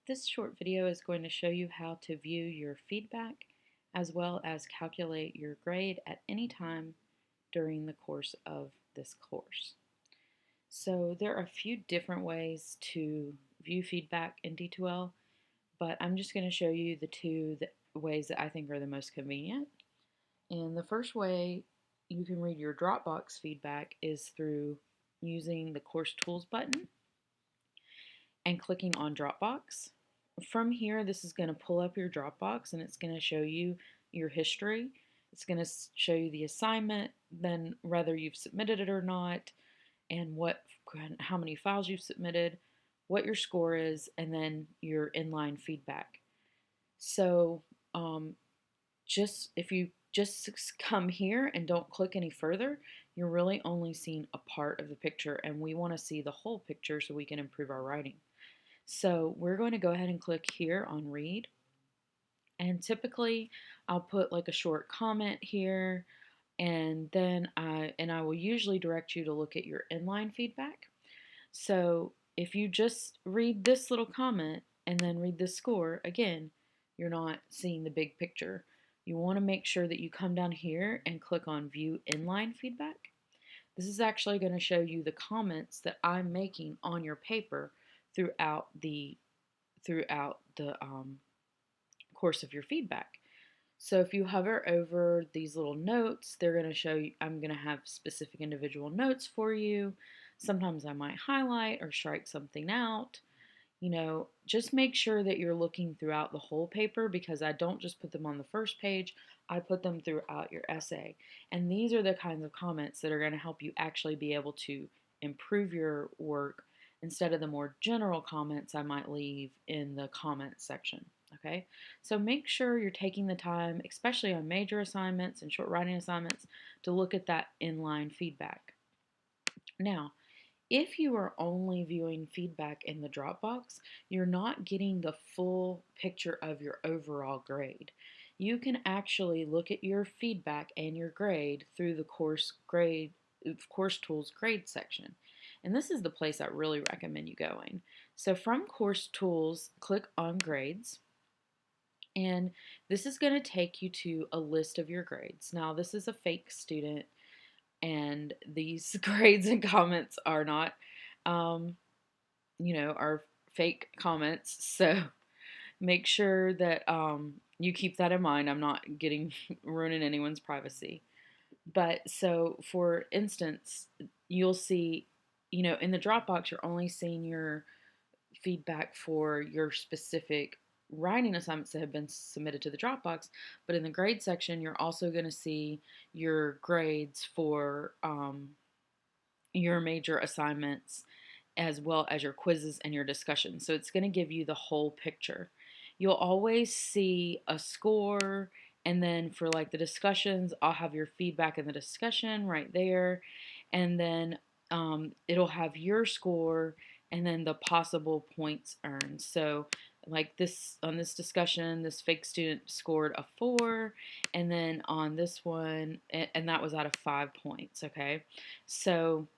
This short video is going to show you how to view your feedback as well as calculate your grade at any time during the course of this course. So there are a few different ways to view feedback in D2L, but I'm just going to show you the two ways that I think are the most convenient. And the first way you can read your Dropbox feedback is through using the Course Tools button and clicking on Dropbox. From here, this is going to pull up your Dropbox and it's going to show you your history. It's going to show you the assignment, then whether you've submitted it or not, and how many files you've submitted, what your score is, and then your inline feedback. So if you just come here and don't click any further, you're really only seeing a part of the picture, and we want to see the whole picture so we can improve our writing. So we're going to go ahead and click here on read. And typically I'll put like a short comment here, and then I will usually direct you to look at your inline feedback. So if you just read this little comment and then read the score, again, you're not seeing the big picture. You want to make sure that you come down here and click on view inline feedback. This is actually going to show you the comments that I'm making on your paper throughout the course of your feedback. So if you hover over these little notes, they're going to show you, I'm going to have specific individual notes for you. Sometimes I might highlight or strike something out. Just make sure that you're looking throughout the whole paper, because I don't just put them on the first page, I put them throughout your essay. And these are the kinds of comments that are going to help you actually be able to improve your work instead of the more general comments I might leave in the comments section. Okay, so make sure you're taking the time, especially on major assignments and short writing assignments, to look at that inline feedback. Now, if you are only viewing feedback in the Dropbox, you're not getting the full picture of your overall grade. You can actually look at your feedback and your grade through the Course Tools grade section. And this is the place I really recommend you going. So from Course Tools, click on Grades. And this is going to take you to a list of your grades. Now, this is a fake student, and these grades and comments are not, are fake comments. So make sure that you keep that in mind. I'm not ruining anyone's privacy. But so, for instance, you'll see, in the Dropbox, you're only seeing your feedback for your specific writing assignments that have been submitted to the Dropbox, but in the grade section, you're also going to see your grades for your major assignments as well as your quizzes and your discussion. So it's going to give you the whole picture. You'll always see a score, and then for like the discussions, I'll have your feedback in the discussion right there, and then it'll have your score and then the possible points earned. So like this, on this discussion, this fake student scored a 4, and then on this one, and that was out of 5 points. Okay, so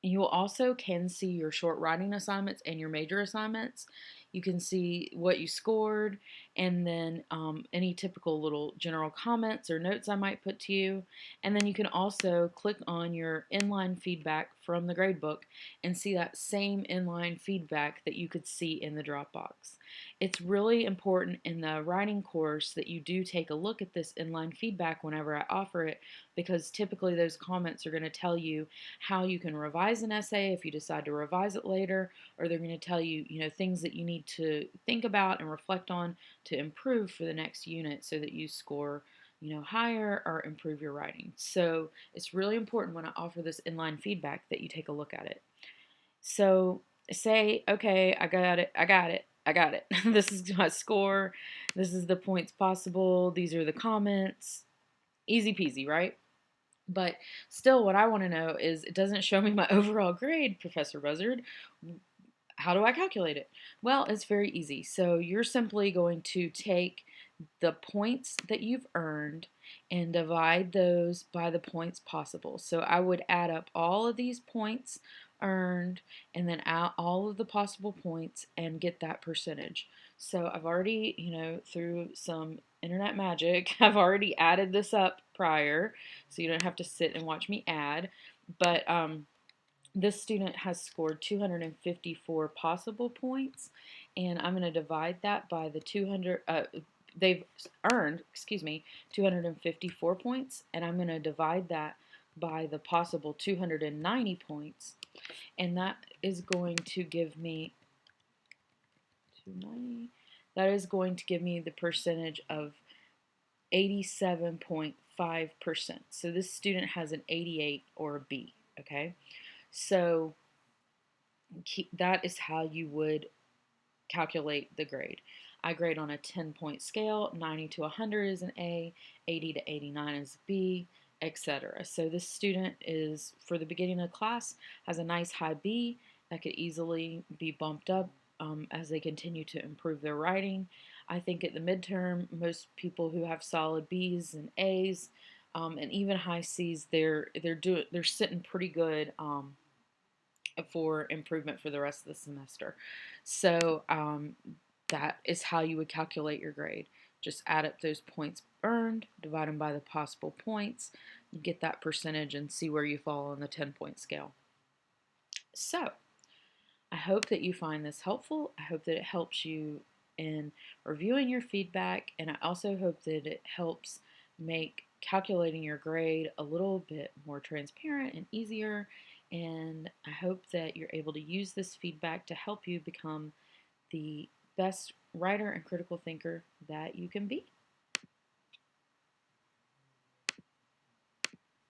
you also can see your short writing assignments and your major assignments. You can see what you scored, and then any typical little general comments or notes I might put to you. And then you can also click on your inline feedback from the gradebook and see that same inline feedback that you could see in the Dropbox. It's really important in the writing course that you do take a look at this inline feedback whenever I offer it, because typically those comments are going to tell you how you can revise an essay if you decide to revise it later, or they're going to tell you, things that you need to think about and reflect on to improve for the next unit so that you score, higher or improve your writing. So it's really important when I offer this inline feedback that you take a look at it. So say, okay, I got it. This is my score. This is the points possible. These are the comments. Easy peasy, right? But still, what I want to know is, it doesn't show me my overall grade, Professor Buzzard. How do I calculate it? Well, it's very easy. So you're simply going to take the points that you've earned and divide those by the points possible. So I would add up all of these points earned, and then add all of the possible points and get that percentage. So I've already, through some internet magic, I've already added this up prior, so you don't have to sit and watch me add. But this student has scored 254 possible points, and I'm going to divide that by the 200. They've earned, 254 points, and I'm going to divide that by the possible 290 points, and that is going to give me 290. That is going to give me the percentage of 87.5%. So this student has an 88 or a B, okay? So that is how you would calculate the grade. I grade on a 10-point scale. 90 to 100 is an A, 80 to 89 is a B, etc. So this student is, for the beginning of the class, has a nice high B that could easily be bumped up as they continue to improve their writing. I think at the midterm, most people who have solid B's and A's and even high C's, they're sitting pretty good for improvement for the rest of the semester. So that is how you would calculate your grade. Just add up those points earned, divide them by the possible points, get that percentage, and see where you fall on the 10-point scale. So I hope that you find this helpful. I hope that it helps you in reviewing your feedback, and I also hope that it helps make calculating your grade a little bit more transparent and easier. And I hope that you're able to use this feedback to help you become the best writer and critical thinker that you can be.